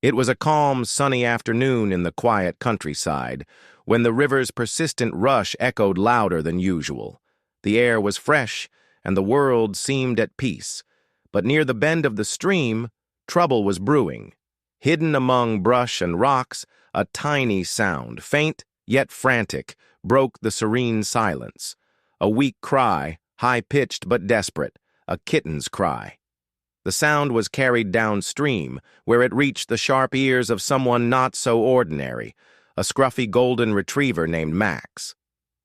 It was a calm, sunny afternoon in the quiet countryside, when the river's persistent rush echoed louder than usual. The air was fresh, and the world seemed at peace. But near the bend of the stream, trouble was brewing. Hidden among brush and rocks, a tiny sound, faint yet frantic, broke the serene silence. A weak cry, high-pitched but desperate, a kitten's cry. The sound was carried downstream, where it reached the sharp ears of someone not so ordinary, a scruffy golden retriever named Max.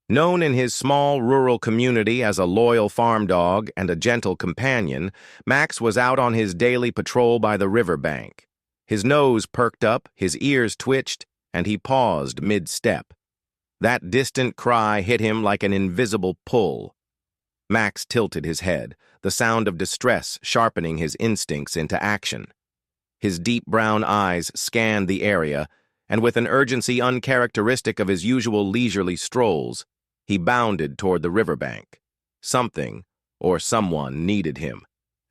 Known in his small rural community as a loyal farm dog and a gentle companion, Max was out on his daily patrol by the riverbank. His nose perked up, his ears twitched, and he paused mid-step. That distant cry hit him like an invisible pull. Max tilted his head, the sound of distress sharpening his instincts into action. His deep brown eyes scanned the area, and with an urgency uncharacteristic of his usual leisurely strolls, he bounded toward the riverbank. Something, or someone, needed him.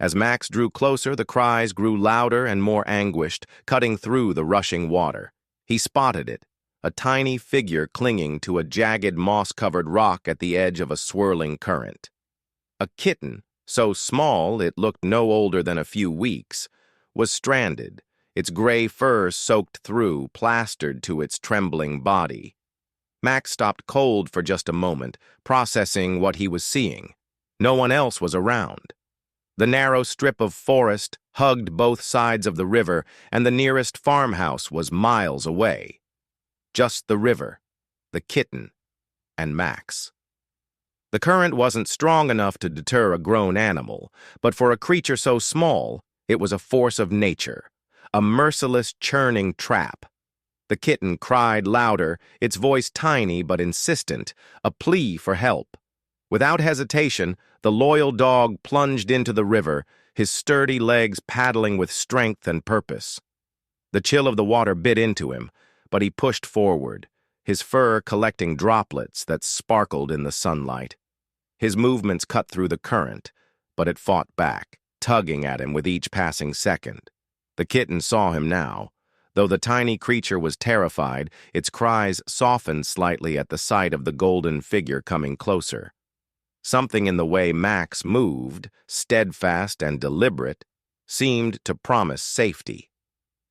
As Max drew closer, the cries grew louder and more anguished, cutting through the rushing water. He spotted it, a tiny figure clinging to a jagged moss-covered rock at the edge of a swirling current. A kitten, so small it looked no older than a few weeks, was stranded, its gray fur soaked through, plastered to its trembling body. Max stopped cold for just a moment, processing what he was seeing. No one else was around. The narrow strip of forest hugged both sides of the river, and the nearest farmhouse was miles away. Just the river, the kitten, and Max. The current wasn't strong enough to deter a grown animal, but for a creature so small, it was a force of nature, a merciless, churning trap. The kitten cried louder, its voice tiny but insistent, a plea for help. Without hesitation, the loyal dog plunged into the river, his sturdy legs paddling with strength and purpose. The chill of the water bit into him, but he pushed forward, his fur collecting droplets that sparkled in the sunlight. His movements cut through the current, but it fought back, tugging at him with each passing second. The kitten saw him now. Though the tiny creature was terrified, its cries softened slightly at the sight of the golden figure coming closer. Something in the way Max moved, steadfast and deliberate, seemed to promise safety.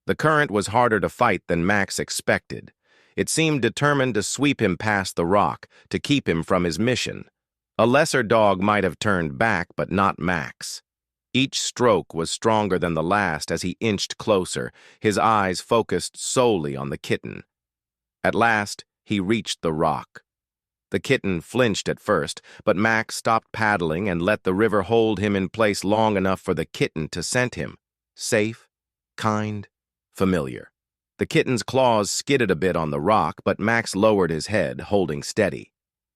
The current was harder to fight than Max expected. It seemed determined to sweep him past the rock, to keep him from his mission. A lesser dog might have turned back, but not Max. Each stroke was stronger than the last as he inched closer, his eyes focused solely on the kitten. At last, he reached the rock. The kitten flinched at first, but Max stopped paddling and let the river hold him in place long enough for the kitten to scent him. Safe, kind, familiar. The kitten's claws skidded a bit on the rock, but Max lowered his head, holding steady.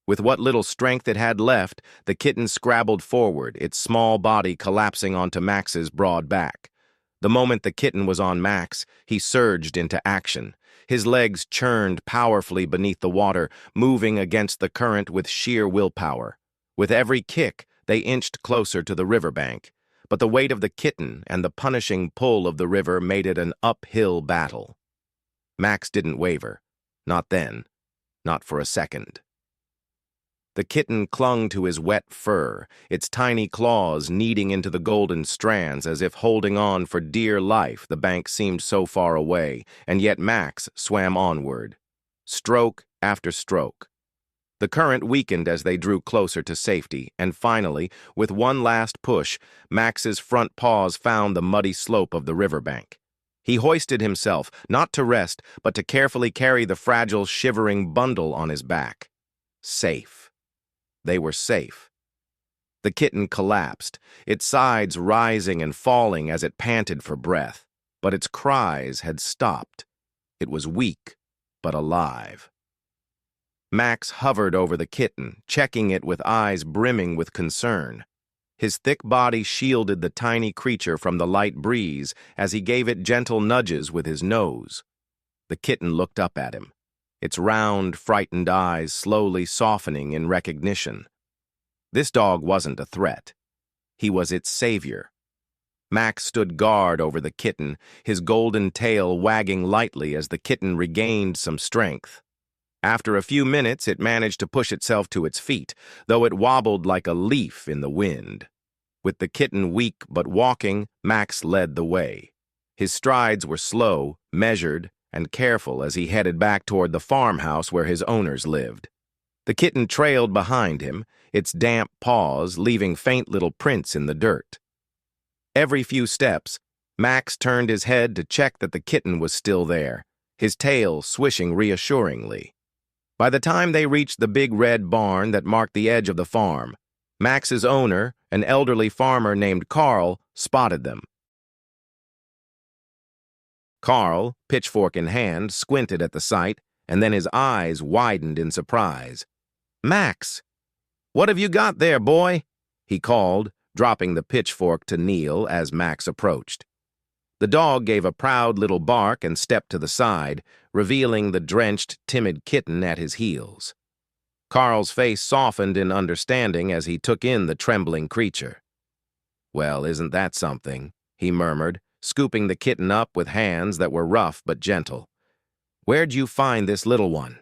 With what little strength it had left, the kitten scrabbled forward, its small body collapsing onto Max's broad back. The moment the kitten was on Max, he surged into action. His legs churned powerfully beneath the water, moving against the current with sheer willpower. With every kick, they inched closer to the riverbank, but the weight of the kitten and the punishing pull of the river made it an uphill battle. Max didn't waver. Not then. Not for a second. The kitten clung to his wet fur, its tiny claws kneading into the golden strands as if holding on for dear life. The bank seemed so far away, and yet Max swam onward, stroke after stroke. The current weakened as they drew closer to safety, and finally, with one last push, Max's front paws found the muddy slope of the riverbank. He hoisted himself, not to rest, but to carefully carry the fragile, shivering bundle on his back. Safe. They were safe. The kitten collapsed, its sides rising and falling as it panted for breath, but its cries had stopped. It was weak, but alive. Max hovered over the kitten, checking it with eyes brimming with concern. His thick body shielded the tiny creature from the light breeze as he gave it gentle nudges with his nose. The kitten looked up at him, its round, frightened eyes slowly softening in recognition. This dog wasn't a threat. He was its savior. Max stood guard over the kitten, his golden tail wagging lightly as the kitten regained some strength. After a few minutes, it managed to push itself to its feet, though it wobbled like a leaf in the wind. With the kitten weak but walking, Max led the way. His strides were slow, measured, and careful as he headed back toward the farmhouse where his owners lived. The kitten trailed behind him, its damp paws leaving faint little prints in the dirt. Every few steps, Max turned his head to check that the kitten was still there, his tail swishing reassuringly. By the time they reached the big red barn that marked the edge of the farm, Max's owner, an elderly farmer named Carl, spotted them. Carl, pitchfork in hand, squinted at the sight, and then his eyes widened in surprise. "Max, what have you got there, boy?" he called, dropping the pitchfork to kneel as Max approached. The dog gave a proud little bark and stepped to the side, revealing the drenched, timid kitten at his heels. Carl's face softened in understanding as he took in the trembling creature. "Well, isn't that something?" he murmured, scooping the kitten up with hands that were rough but gentle. "Where'd you find this little one?"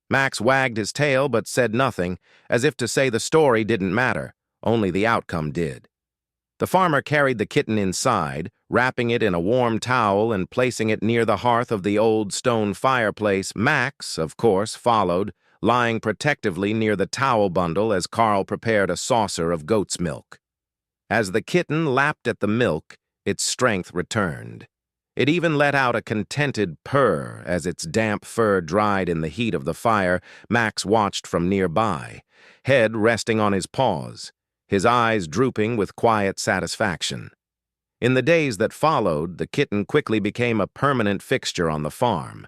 Max wagged his tail but said nothing, as if to say the story didn't matter, only the outcome did. The farmer carried the kitten inside, wrapping it in a warm towel and placing it near the hearth of the old stone fireplace. Max, of course, followed, lying protectively near the towel bundle as Carl prepared a saucer of goat's milk. As the kitten lapped at the milk, its strength returned. It even let out a contented purr as its damp fur dried in the heat of the fire. Max watched from nearby, head resting on his paws, his eyes drooping with quiet satisfaction. In the days that followed, the kitten quickly became a permanent fixture on the farm.